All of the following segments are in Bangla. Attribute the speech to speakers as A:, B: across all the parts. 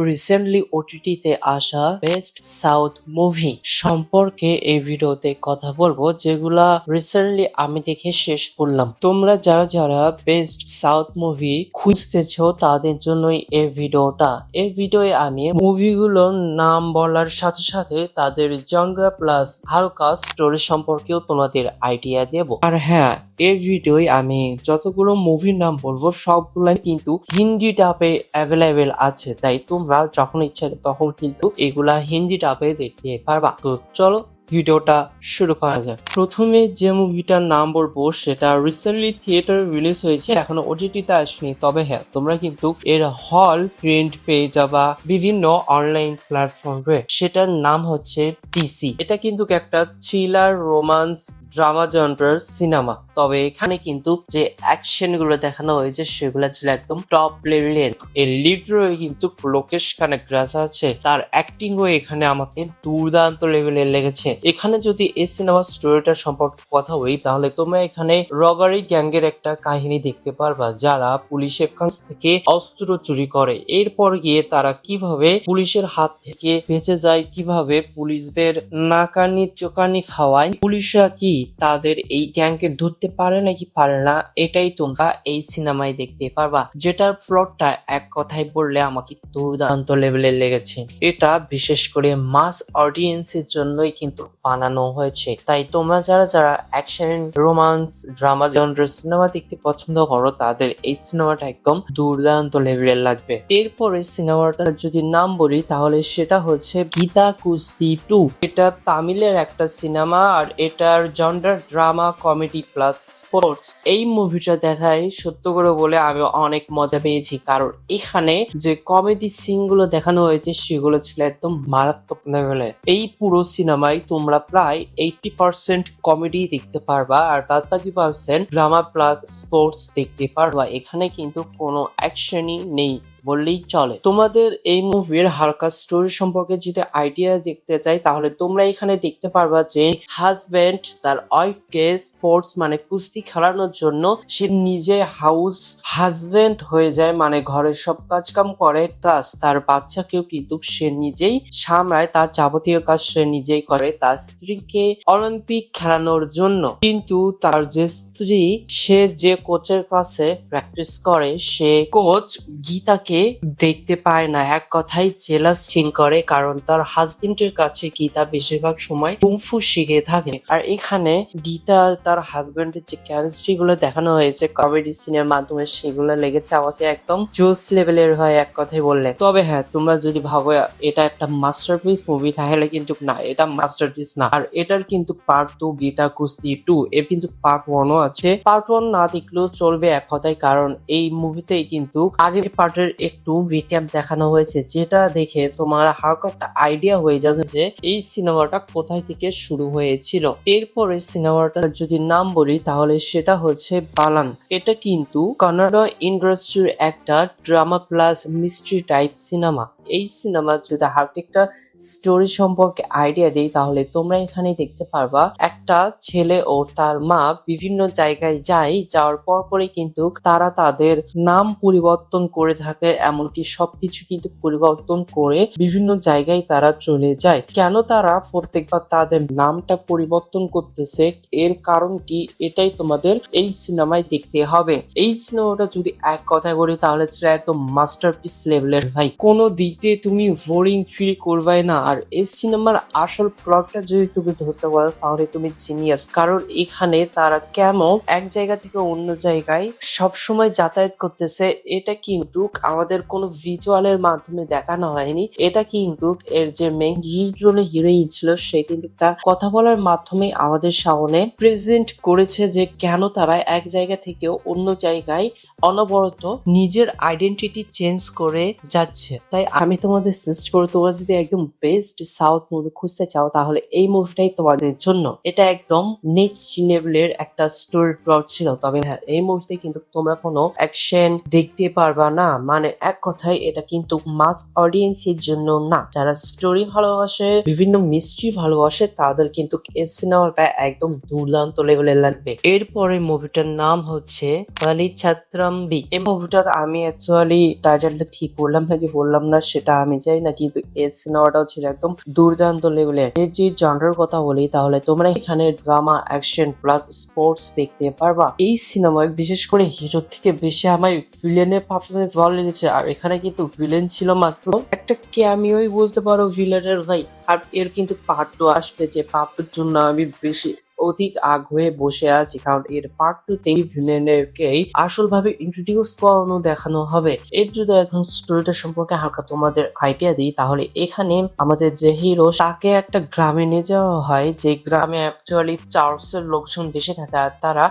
A: রিসেন্টলি ওটিটিতে আসা বেস্ট সাউথ মুভি সম্পর্কে এই ভিডিওতে কথা বলবো, যেগুলা রিসেন্টলি আমি দেখে শেষ করলাম। তোমরা যারা যারা বেস্ট সাউথ মুভি খুঁজতেছো তাদের জন্যই এই ভিডিওটা। এই ভিডিওয়ে আমি মুভিগুলোর নাম বলার সাথে সাথে তাদের জনরা প্লাস হালকা স্টোরি সম্পর্কেও তোমাদের আইডিয়া দেব। আর হ্যাঁ, এই ভিডিওয় আমি যতগুলো মুভির নাম বলবো সবগুলাই কিন্তু হিন্দি ডাবে অ্যাভেলেবেল আছে, তাই তোমরা যখন ইচ্ছা তখন কিন্তু এগুলা হিন্দি ডাবে দেখতে পারবা। তো চলো ভিডিওটা শুরু করা যাক। প্রথমে যে মুভিটার নাম বলবো সেটা রিসেন্টলি থিয়েটারে রিলিজ হয়েছে, এখনো ওটিটিতে আসেনি। তবে হ্যাঁ, তোমরা কিন্তু এর হল প্রিন্ট পেয়ে যাবা বিভিন্ন অনলাইন প্ল্যাটফর্মে। সেটার নাম হচ্ছে ডিসি। এটা কিন্তু একটা থ্রিলার রোমান্স ড্রামা জনরার সিনেমা। তবে এখানে কিন্তু যে অ্যাকশন গুলো দেখানো হয়েছে সেগুলো ছিল একদম টপ লেভেলের। এর লিড রয়ে কিন্তু লোকেশ কানাকরাজ আছে, তার অ্যাক্টিং ও এখানে আমাকে দুর্দান্ত লেভেলের লেগেছে। এখানে যদি এই সিনেমা স্টোরিটা সম্পর্কে কথা বলি তাহলে তোমরা এখানে রগারি গ্যাংয়ের একটা কাহিনী দেখতে পারবা, যারা পুলিশের কাছ থেকে অস্ত্র চুরি করে। এরপর গিয়ে তারা কিভাবে পুলিশের হাত থেকে বেঁচে যায়, কিভাবে পুলিশদের নাকানি চোকানি খাওয়ায়, পুলিশরা কি তাদের এই গ্যাংকে ধরতে পারে নাকি পারে না, এটাই তোমরা এই সিনেমায় দেখতে পারবা। যেটার প্লটটা এক কথায় বললে আমাকে দুর্দান্ত লেভেলের লেগেছে। এটা বিশেষ করে মাস অডিয়েন্সের জন্যই কিন্তু বানানো হয়েছে, তাই তোমরা যারা যারা অ্যাকশন রোমান্স ড্রামা জনরার সিনেমা দেখতে পছন্দ করো তাদের এই সিনেমাটা একদম দুর্দান্ত লেভেলের লাগবে। এরপরে সিনেমাটার যদি নাম বলি তাহলে সেটা হচ্ছে গীতা কুস্তি 2। এটা তামিলের একটা সিনেমা আর এটার জনরার ড্রামা কমেডি প্লাস স্পোর্টস। এই মুভিটা দেখায় সত্য করে বলে আমি অনেক মজা পেয়েছি, কারণ এখানে যে কমেডি সিন গুলো দেখানো হয়েছে সেগুলো ছিল একদম মারাত্মক লেভেলের। এই পুরো সিনেমায় তোমরা প্রায় 80% কমেডি দেখতে পারবা আর 20% ড্রামা প্লাস স্পোর্টস দেখতে পারবা। এখানে কিন্তু কোনো অ্যাকশনই নেই বললেই চলে। তোমাদের এই মুভির হালকা স্টোরি সম্পর্কে যদি আইডিয়া দেখতে চাই তাহলে তোমরা এখানে দেখতে পারবা যে হাজবেন্ড তার ওয়াইফকে স্পোর্টস মানে কুস্তি খেলানোর জন্য সে নিজে হাউস হাজবেন্ড হয়ে যায়, মানে ঘরের সব কাজ কাম করে, প্লাস তার বাচ্চাকেও কিন্তু সে নিজেই সামলায়, তার যাবতীয় কাজ সে নিজেই করে তার স্ত্রীকে অলিম্পিক খেলানোর জন্য। কিন্তু তার যে স্ত্রী সে যে কোচের কাছে প্র্যাকটিস করে সে কোচ গীতাকে দেখতে পায় না, এক কথায় জেলাস ফিল করে, কারণ তার হাজবেন্ডের কাছে গীতা বেশিরভাগ সময় কুংফু শিখে থাকে। আর এখানে গীতা তার হাজবেন্ডের যে কেমিস্ট্রি গুলো দেখানো হয়েছে কমেডি সিনের মাধ্যমে সেগুলো লেগেছে আমাকে একদম জোস লেভেলের হয় এক কথায় বললে। তবে হ্যাঁ, তোমরা যদি ভাবো এটা একটা মাস্টারপিস মুভি তাহলে কিন্তু না, এটা মাস্টারপিস না। আর এটার কিন্তু পার্ট 2 গীতা কুস্তি 2 এর কিন্তু পার্ট 1 ও আছে। পার্ট 1 না দেখলেও চলবে এক কথায়, কারণ এই মুভিতেই কিন্তু আগের পার্টের একটু রিক্যাপ দেখানো হয়েছে, যেটা দেখে তোমার হালকা একটা আইডিয়া হয়ে যাবে যে এই সিনেমাটা কোথায় থেকে শুরু হয়েছিল। এরপরে সিনেমাটার যদি নাম বলি তাহলে সেটা হচ্ছে বালান। এটা কিন্তু কানাডা ইন্ডাস্ট্রির একটা drama plus mystery type cinema. এই সিনেমার যদি হালকা একটা স্টোরি সম্পর্কে আইডিয়া দেই তাহলে তোমরা এখানে দেখতে পারবা একটা ছেলে ও তার মা বিভিন্ন জায়গায় যায়, যাওয়ার পরপরই কিন্তু তারা তাদের নাম পরিবর্তন করে থাকে, এমনকি সবকিছু কিন্তু পরিবর্তন করে বিভিন্ন জায়গায় তারা চলে যায়। কেন তারা প্রত্যেকবার তাদের নামটা পরিবর্তন করতেছে এর কারণ কি, এটাই তোমাদের এই সিনেমায় দেখতে হবে। এই সিনেমাটা যদি এক কথায় বলি তাহলে সেটা একদম মাস্টারপিস লেভেলের ভাই, কোনো দিক দিয়ে তুমি বোরিং ফিল করবাই না। আর এই সিনেমার আসল প্লটটা যদি তুমি ধরতে পারো তাহলে তুমি জিনিয়াস, কারণ এখানে তারা কেন এক জায়গা থেকে অন্য জায়গায় সবসময় যাতায়াত করতেছে এটা কিন্তু আমাদের কোনো ভিজুয়ালের মাধ্যমে দেখানো হয়নি। এটা কিন্তু এর যে মেইন লিড রোলে হিরোইন ছিল সে কিন্তু তার কথা বলার মাধ্যমে আমাদের সামনে প্রেজেন্ট করেছে যে কেন তারা এক জায়গা থেকে অন্য জায়গায় অনবরত নিজের আইডেন্টিটি চেঞ্জ করে যাচ্ছে। তাই আমি তোমাদের সাজেস্ট করব তোমরা যদি একদম বেস্ট সাউথ মুভি খুঁজতে চাও তাহলে এই মুভিটাই তোমাদের জন্য। এটা একদম নেক্সট লেভেলের একটা স্টোরি প্লট ছিল। তবে হ্যাঁ, এই মুভিতে কিন্তু তোমরা কোনো অ্যাকশন দেখতে পারবা না, মানে এক কথায় এটা কিন্তু মাস অডিয়েন্স এর জন্য না। যারা স্টোরি ভালোবাসে, বিভিন্ন মিস্ট্রি ভালোবাসে, তাদের কিন্তু এই সিনেমাটা একদম দুর্দান্ত লেভেলের লাগবে। এরপরে মুভিটার নাম হচ্ছে বালি ছাত্রাম্বি। এই মুভিটার আমি অ্যাকচুয়ালি টাইটেলটা ঠিক বললাম নাকি বললাম না সেটা আমি জানি না, কিন্তু এই সিনেমাটাও ছিল একদম দুর্দান্ত লেভেলের। এর যে জনরার কথা বলি তাহলে তোমরা এখানে ড্রামা, অ্যাকশন প্লাস স্পোর্টস দেখতে পারবা। এই সিনেমায় বিশেষ করে হিরো থেকে বেশি আমার ভিলেনের পারফরমেন্স ভালো লেগেছে। আর এখানে কিন্তু ভিলেন ছিল মাত্র একটা ক্যামিওই বলতে পারো ভিলেনের ভাই। আর এর কিন্তু পার্ট 2 আসবে, যে পার্ট 2 জন্য আমি বেশি অধিক আগ্রহে বসে আছি, কারণ এর পার্ট 2 তে ভিলেনকেই আসল ভাবে ইন্ট্রোডিউস করানো দেখানো হবে। এর যদি এখন স্টোরিটা সম্পর্কে হালকা তোমাদের আইডিয়া দিই তাহলে এখানে আমাদের যে হিরো তাকে একটা গ্রামে নিয়ে যাওয়া হয়, যে গ্রামে অ্যাকচুয়ালি চার্লসের লোকজন বেশি থাকে আর তারা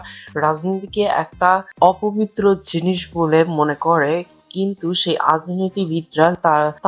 A: রাজনীতিকে একটা অপবিত্র জিনিস বলে মনে করে। কিন্তু সেই রাজনীতিবিদরা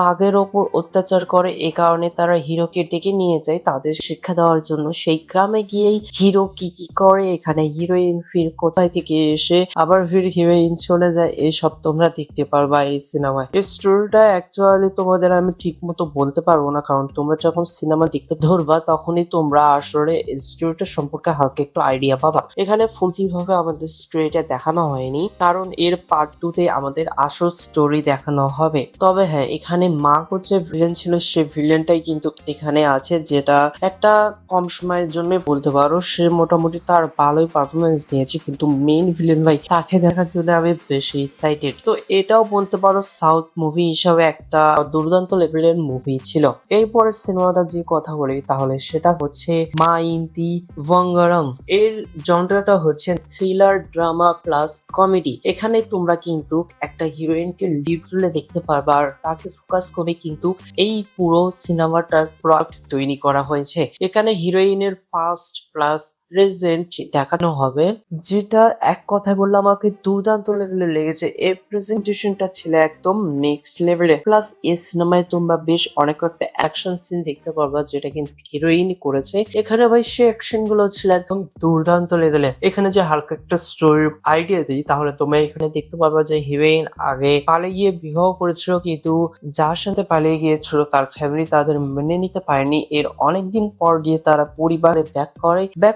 A: তাদের ওপর অত্যাচার করে, এ কারণে তারা হিরোকে ডেকে নিয়ে যায় তাদের শিক্ষা দেওয়ার জন্য। সেই গ্রামে গিয়েই হিরো কি কি করে, এখানে হিরোইন ফির কোথায় থেকে এসে আবার ফির হিরোইন চলে যায়, এসব তোমরা দেখতে পারবা এই সিনেমায়। এই স্টোরিটা অ্যাকচুয়ালি তোমাদের আমি ঠিক মতো বলতে পারবো না, কারণ তোমরা যখন সিনেমা দেখতে ধরবা তখনই তোমরা আসলে স্টোরিটা সম্পর্কে হালকা একটু আইডিয়া পাবা। এখানে ফুলফিল ভাবে আমাদের স্টোরিটা দেখানো হয়নি, কারণ এর পার্ট 2 তে আমাদের আসল স্টোরি দেখানো হবে। তবে হ্যাঁ, এখানে মার্কো যে ভিলেন ছিল সে ভিলেনটাই কিন্তু এখানে আছে, যেটা একটা কম সময়ের জন্য বলতে পারো সে মোটামুটি তার ভালোই পারফরমেন্স দিয়েছে, কিন্তু মেইন ভিলেন ভাই তাকে দেখার জন্য আমি বেশি এক্সাইটেড। তো এটাও বলতে পারো সাউথ মুভি হিসাবে একটা দুর্দান্ত লেভেলের মুভি ছিল। এরপরে সিনেমাটা যে কথা বলি তাহলে সেটা হচ্ছে মা ইন্তি ভঙ্গরম। এর জনরাটা হচ্ছে থ্রিলার, ড্রামা প্লাস কমেডি। এখানে তোমরা কিন্তু একটা হিরোইনকে লিড রোলে দেখতে পারবা, আর তাকে ফোকাস করে কিন্তু এই পুরো সিনেমাটার প্লট তৈরি করা হয়েছে। এখানে হিরোইনের ফার্স্ট প্লাস প্রেজেন্ট দেখানো হবে, যেটা এক কথায় বললে আমাকে দুর্দান্ত লেভেলে লেগেছে। এর প্রেজেন্টেশনটা ছিল একদম নেক্সট লেভেলে। প্লাস এই সিনেমায় তোমরা বেশ অনেক একটা অ্যাকশন সিন দেখতে পারবা, যেটা কিন্তু হিরোইনই করেছে। এখানে ভাই সে অ্যাকশন গুলো ছিল একদম দুর্দান্ত লেভেলে। এখানে যে হালকা একটা স্টোরির আইডিয়া দিই তাহলে তোমরা এখানে দেখতে পারবা যে হিরোইন আগে পালিয়ে গিয়ে বিবাহ করেছিল, কিন্তু যার সাথে পালিয়ে গিয়েছিল তার ফ্যামিলি তাদের মেনে নিতে পারেনি। এর অনেকদিন পর গিয়ে তারা পরিবারে ব্যাক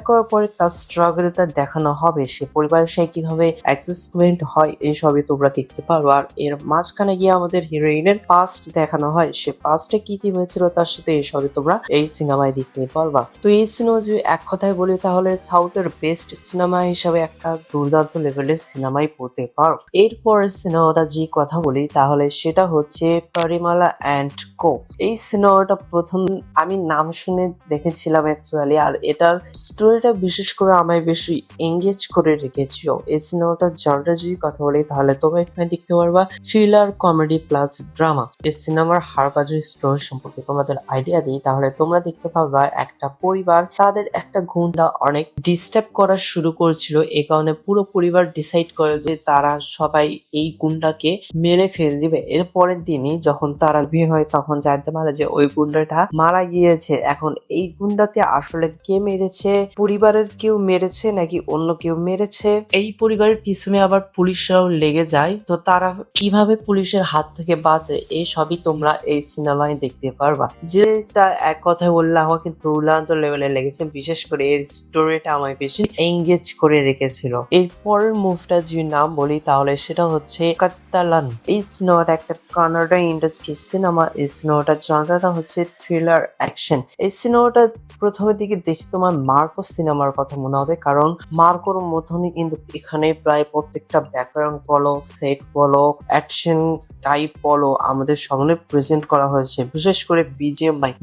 A: করার পরে তার স্ট্রাগলটা দেখানো হবে, সে পরিবারের সাথে কিভাবে অ্যাডজাস্টমেন্ট হয় এইসবই তোমরা দেখতে পারো। আর এর মাঝখানে গিয়ে আমাদের হিরোইনের পাস্ট দেখানো হয়, সে পাস্টে কি কি হয়েছিল তার সাথে এইসবই তোমরা এই সিনেমায় দেখতে পারবা। তো এই সিনেমা যদি এক কথায় বলি তাহলে সাউথের বেস্ট সিনেমা হিসাবে একটা দুর্দান্ত লেভেলের সিনেমাই পড়তে পারো। এরপরে সিনেমাটা যে কথা বলি তাহলে সেটা হচ্ছে পরিমালা অ্যান্ড কো। এই সিনেমাটা প্রথম আমি নাম শুনে দেখেছিলাম অ্যাকচুয়ালি, আর এটার স্টোরিটা বিশেষ করে আমায় বেশি এঙ্গেজ করে রেখেছিল। এই সিনেমাটার জনরা যদি কথা বলি তাহলে তোমরা এখানে দেখতে পারবা থ্রিলার, কমেডি প্লাস ড্রামা। এই সিনেমার হারবাজের স্টোরি সম্পর্কে তোমাদের আইডিয়া দিই তাহলে তোমরা দেখতে পারবা একটা পরিবার তাদের একটা গুন্ডা অনেক ডিস্টার্ব করা শুরু করেছিল, এই কারণে পুরো পরিবার ডিসাইড করে যে তারা সবাই এই গুন্ডাকে মেরে ফেল দিবে। এর পরের দিনই যখন তারা বিয়ে হয় তখন জানতে পারে যে ওই গুন্ডাটা মারা গিয়েছে। এখন এই গুন্ডাকে আসলে কে মেরেছে, পরিবারের কেউ মেরেছে নাকি অন্য কেউ মেরেছে, এই পরিবারের পিছনে আবার পুলিশরাও লেগে যায়। তো তারা কিভাবে পুলিশের হাত থেকে বাঁচে এই সবই তোমরা এই সিনেমায় দেখতে পারবা, যেটা এক কথায় বললে আমাকে দুর্দান্ত লেভেলে লেগেছে। বিশেষ করে এর স্টোরিটা আমায় বেশি এঙ্গেজ করে রেখেছিল। এর পরের মুভটা যদি নাম বলি তাহলে সেটা হচ্ছে কাতালান। এই সিনেমাটা একটা কানাডা ইন্ডাস্ট্রি সিনেমা। এই সিনেমাটার জনরাটা হচ্ছে থ্রিলার অ্যাকশন। এই সিনেমাটা প্রথমের দিকে দেখে তোমার মার্কো সিনেমার কথা মনে হবে, কারণ মার্কোর মতনই কিন্তু এখানে প্রায় প্রত্যেকটা ব্যাকগ্রাউন্ড বলো, সেট বলো, অ্যাকশন টাইপ বলো আমাদের সামনে প্রেজেন্ট করা হয়েছে। বিশেষ করে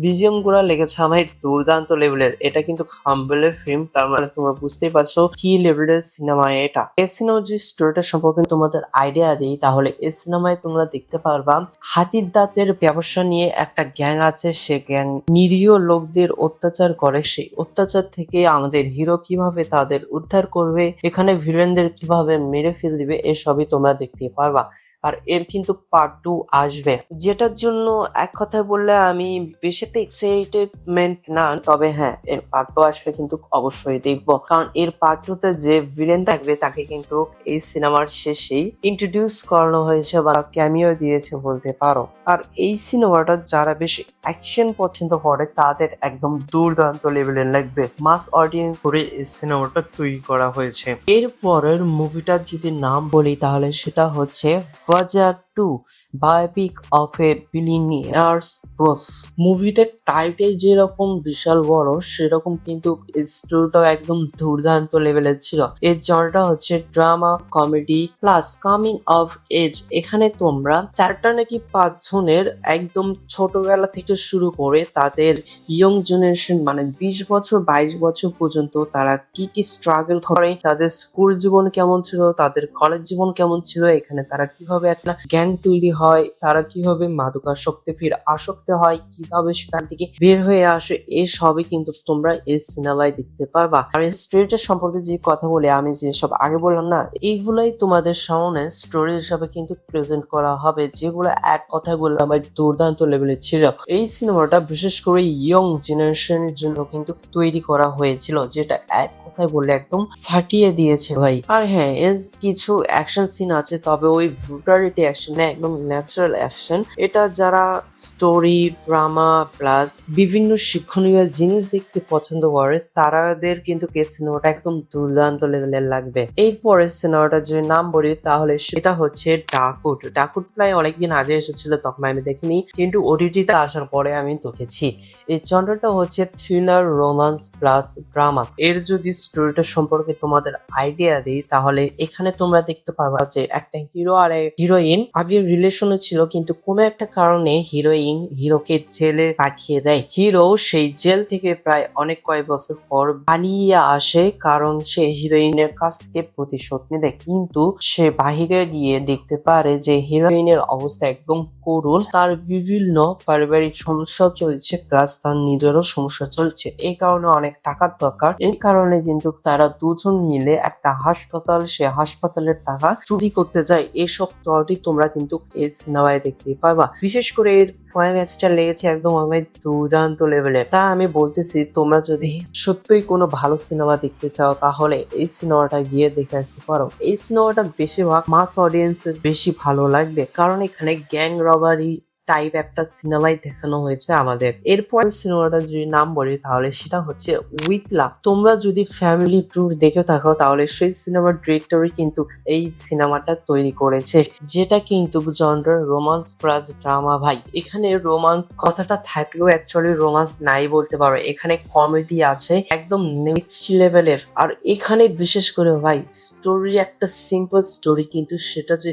A: বিজিএম গুলা লেগেছে আমায় দুর্দান্ত লেভেলের। এটা কিন্তু হাম্বলের ফিল্ম, তার মানে তোমরা বুঝতেই পারছো কি লেভেলের সিনেমা এটা। এই সিনেমার যে স্টোরিটা সম্পর্কে তোমাদের আইডিয়া দিই তাহলে এই সিনেমায় তোমরা দেখতে পারবা হাতির দাঁতের ব্যবসা নিয়ে একটা গ্যাং আছে, সে গ্যাং নিরীহ লোকদের অত্যাচার করে। সেই অত্যাচার থেকে আমাদের হিরো কিভাবে তাদের উদ্ধার করবে, এখানে ভিলেনদের কিভাবে মেরে ফেল দিবে, এসবই তোমরা দেখতে পারবা। আর এর কিন্তু পার্ট 2 আসবে, যেটার জন্য এক কথায় বললে আমি বেশি এক্সাইটেডমেন্ট না, তবে হ্যাঁ এর পার্ট 2 আসলে কিন্তু অবশ্যই দেখবো, কারণ এর পার্ট 2 তে যে ভিলেন থাকবে তাকে কিন্তু এই সিনেমার শেষেই ইন্ট্রোডিউস করানো হয়েছে বা ক্যামিও দিয়েছে বলতে পারো। আর এই সিনেমাটা যারা বেশি অ্যাকশন পছন্দ করে তাদের একদম দুর্দান্ত লেভেলের লাগবে, মাস অডিয়েন্স করে এই সিনেমাটা তৈরি করা হয়েছে। এরপরের মুভিটার যদি নাম বলি তাহলে সেটা হচ্ছে ওয়াজার 2 বায়োপিক অফ এ বিলিনিয়ার্স বস। মুভিটার টাইটেল যেরকম বিশাল বড় সেরকম কিন্তু স্টোরিটাও একদম দুর্দান্ত লেভেলের ছিল। এর জনটা হচ্ছে drama comedy plus coming of age. এখানে তোমরা 4টা নাকি 5 জনের একদম ছোটবেলা থেকে শুরু করে তাদের ইয়ং জেনারেশন মানে 20 বছর 22 বছর পর্যন্ত তারা কি কি স্ট্রাগল করে, তাদের স্কুল জীবন কেমন ছিল, তাদের কলেজ জীবন কেমন ছিল, এখানে তারা কিভাবে একটা গ্যাং তৈরি হয়, তারা কিভাবে মাদকাসক্তে ফির আসক্ত হয়, কিভাবে সেখান থেকে বের হয়ে আসে, এই সবই কিন্তু তোমরা এই সিনেমায় দেখতে পারবা। আর এই স্টোরিটার সম্পর্কে যে কথা বলে আমি যে সব আগে বললাম না, এইগুলাই তোমাদের সামনে স্টোরি হিসাবে কিন্তু প্রেজেন্ট করা হবে, যেগুলো এক কথায় বললাম আমার দুর্দান্ত লেভেলের ছিল। এই সিনেমাটা বিশেষ করে ইয়ং জেনারেশনের জন্য কিন্তু তৈরি করা হয়েছিল, যেটা এক কথায় বললে একদম ফাটিয়ে দিয়েছে ভাই। আর হ্যাঁ এর কিছু অ্যাকশন সিন আছে, তবে ওই ব্রুটালিটি অ্যাকশন না, একদম ন্যাচারাল অ্যাকশন। এটা যারা স্টোরি ড্রামা প্লাস বিভিন্ন শিক্ষণীয় জিনিস দেখতে পছন্দ করে তারাদের কিন্তু এই সিনেমাটা একদম দুর্দান্ত লেভেলের লাগবে। এরপরে সিনেমাটা যে নাম বলি তাহলে সেটা হচ্ছে ডাকুট। ডাকুট প্রায় অনেকদিন আগে এসেছিল, তখন আমি দেখিনি, কিন্তু ওটিটিতে আসার পরে আমি দেখেছি। এই জনরাটা হচ্ছে থ্রিলার রোমান্স প্লাস ড্রামা। এর যদি স্টোরিটা সম্পর্কে তোমাদের আইডিয়া দিই তাহলে এখানে তোমরা দেখতে পাবা যে একটা হিরো আর হিরোইন আগের রিলেশনে ছিল, কিন্তু কোনো একটা কারণে হিরোইন হিরোকে জেলে পাঠিয়ে দেয়। হিরো সেই জেল থেকে প্রায় অনেক কয়েক বছর পর পালিয়ে আসে, কারণ সে হিরোইনের কাছ থেকে প্রতিশোধ নিতে। কিন্তু সে বাহিরে গিয়ে দেখতে পারে যে হিরোইনের অবস্থা একদম করুণ, তার বিভিন্ন পারিবারিক সমস্যা চলছে প্লাস তার নিজেরও সমস্যা চলছে, এই কারণে অনেক টাকার দরকার। এই কারণে কিন্তু তারা দুজন মিলে একটা হাসপাতাল, সে হাসপাতালের টাকা চুরি করতে যায়। এইসব তলটি তোমরা কিন্তু এই সিনেমায় দেখতে পাবা। বিশেষ করে এর ক্লাইম্যাক্সটা লেগেছে একদম আমার দুর্দান্ত লেভেলের। তা আমি বলতেছি তোমরা যদি সত্যিই কোনো ভালো সিনেমা দেখতে চাও তাহলে এই সিনেমাটা গিয়ে দেখে আসতে পারো। এই সিনেমাটা বেশিরভাগ মাস অডিয়েন্সের বেশি ভালো লাগবে, কারণ এখানে গ্যাং রবারি টাইপ একটা সিনেমাই দেখানো হয়েছে আমাদের। এরপর সিনেমাটা যদি নাম বলি তাহলে সেটা হচ্ছে উইথ লাভ। তোমরা যদি ফ্যামিলি ট্যুর দেখে থাকো তাহলে সেই সিনেমার ডিরেক্টরই কিন্তু এই সিনেমাটা তৈরি করেছে, যেটা কিন্তু জনরার রোমান্স প্লাস ড্রামা ভাই। এখানে রোমান্স কথাটা থাকলেও অ্যাকচুয়ালি রোমান্স নাই বলতে পারো, এখানে কমেডি আছে একদম নেক্সট লেভেলের। আর এখানে বিশেষ করে ভাই স্টোরি একটা সিম্পল স্টোরি, কিন্তু সেটা যে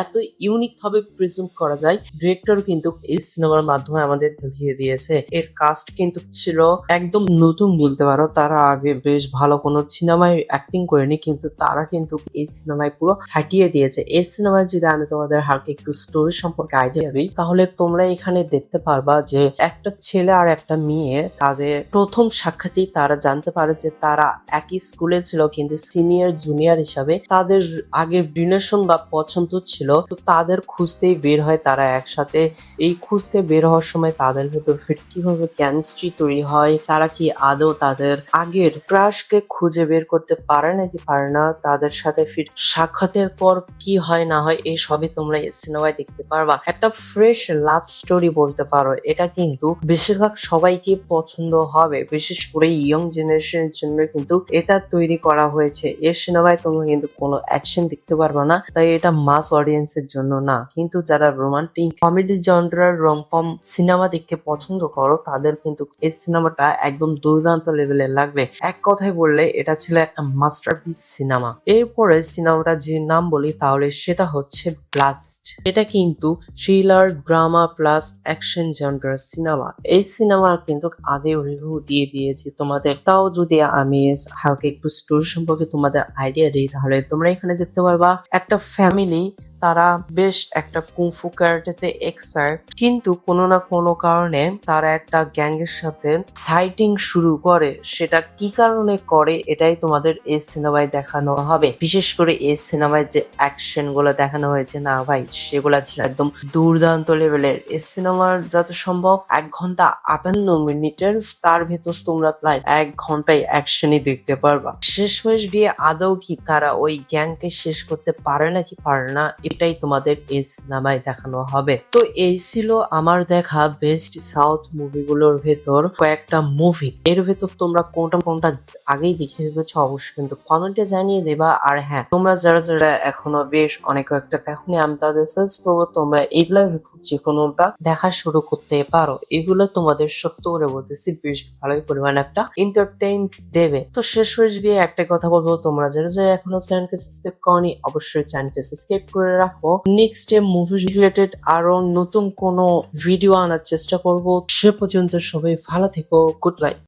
A: এত ইউনিক ভাবে প্রেজেন্ট করা যায় ডিরেক্টর কিন্তু এই সিনেমার মাধ্যমে আমাদের দেখিয়ে দিয়েছে। এর কাস্ট কিন্তু ছিল একদম নতুন বলতে পারো, তারা আগে বেশ ভালো কোনো সিনেমায় অ্যাক্টিং করেনি, কিন্তু তারা কিন্তু এই সিনেমায় পুরো ফাটিয়ে দিয়েছে। এই সিনেমায় যদি আমি তোমাদের হালকা একটু স্টোরি সম্পর্কে আইডিয়া দিই তাহলে তোমরা এখানে দেখতে পারবা যে একটা ছেলে আর একটা মেয়ে তাদের প্রথম সাক্ষাতেই তারা জানতে পারে যে তারা একই স্কুলে ছিল, কিন্তু সিনিয়র জুনিয়র হিসাবে তাদের আগের রিলেশন বা পছন্দ ছিল, তো তাদের খুঁজতেই বের হয় তারা একসাথে। এই খুঁজতে বের হওয়ার সময় তাদের ভেতর ফির কিভাবে কেমিস্ট্রি তৈরি হয়, তারা কি আদৌ তাদের আগের ক্রাশকে খুঁজে বের করতে পারে নাকি পারে না, তাদের সাথে ফির সাক্ষাতের পর কি হয় না হয়, এই সবই তোমরা এই সিনেমায় দেখতে পারবা। একটা ফ্রেশ লাভ স্টোরি বলতে পারো, এটা কিন্তু বেশিরভাগ সবাইকে পছন্দ হবে, বিশেষ করে ইয়ং জেনারেশনের জন্য কিন্তু এটা তৈরি করা হয়েছে। এই সিনেমায় তোমরা কিন্তু কোনো অ্যাকশন দেখতে পারবা না, তাই এটা মাস অডিয়েন্সের জন্য না। কিন্তু যারা রোমান্টিক কমেডি জনরার রমকম সিনেমা দেখতে পছন্দ করো তাদের কিন্তু এই সিনেমাটা একদম দুর্দান্ত লেভেলের লাগবে। এক কথায় বললে এটা ছিল একটা মাস্টারপিস সিনেমা। এরপরে সিনেমাটা যে নাম বলি তাহলে সেটা হচ্ছে ব্লাস্ট। এটা কিন্তু থ্রিলার ড্রামা প্লাস অ্যাকশন জনরার সিনেমা। এই সিনেমার কিন্তু আগে রিভিউ দিয়ে দিয়েছি তোমাদের, তাও যদি আমি হালকা একটু স্টোরি সম্পর্কে তোমাদের আইডিয়া দিই তাহলে তোমরা এখানে দেখতে পারবা একটা ফ্যামিলি তারা বেশ একটা কুংফু ক্যারাটেতে এক্সপার্ট, কিন্তু কোনো না কোনো কারণে তারা একটা গ্যাংয়ের সাথে ফাইটিং শুরু করে। সেটা কি কারণে করে এটাই তোমাদের এই সিনেমায় দেখানো হবে। বিশেষ করে এই সিনেমায় যে অ্যাকশন গুলো দেখানো হয়েছে না ভাই, সেগুলা ছিল একদম দুর্দান্ত লেভেলের। এই সিনেমার যত সম্ভব 1 ঘন্টা 58 মিনিটের, তার ভেতর তোমরা প্রায় 1 ঘন্টায় অ্যাকশনই দেখতে পারবা। শেষমেশ গিয়ে আদৌ কি তারা ওই গ্যাংকে শেষ করতে পারে নাকি পারে না, এটাই তোমাদের এই সিনেমায় দেখানো হবে। তো এই ছিল আমার দেখা বেস্ট সাউথ মুভিগুলোর ভেতর কয়েকটা মুভি। এর ভেতর তোমরা কোনটা কোনটা আগেই দেখে রেখেছো অবশ্যই কিন্তু কমেন্টে জানিয়ে দেবা। আর হ্যাঁ, তোমরা যারা যারা এখনো বেশ অনেক কয়েকটা দেখোনি, আমি তাদের সাজেস্ট করবো তোমরা এগুলোর ভেতর যে কোনোটা দেখা শুরু করতে পারো। এগুলো তোমাদের সত্য করে বলতেছি বেশ ভালোই পরিমাণ একটা এন্টারটেইন দেবে। তো শেষ গিয়ে একটা কথা বলবো, তোমরা যারা যারা এখনো চ্যানেলকে সাবস্ক্রাইব করনি অবশ্যই চ্যানেলকে সাবস্ক্রাইব করে রাখো। নেক্সট মুভি রিলেটেড আরো নতুন কোনো ভিডিও আনার চেষ্টা করব। সে পর্যন্ত সবাই ভালো থেকো। Good bye.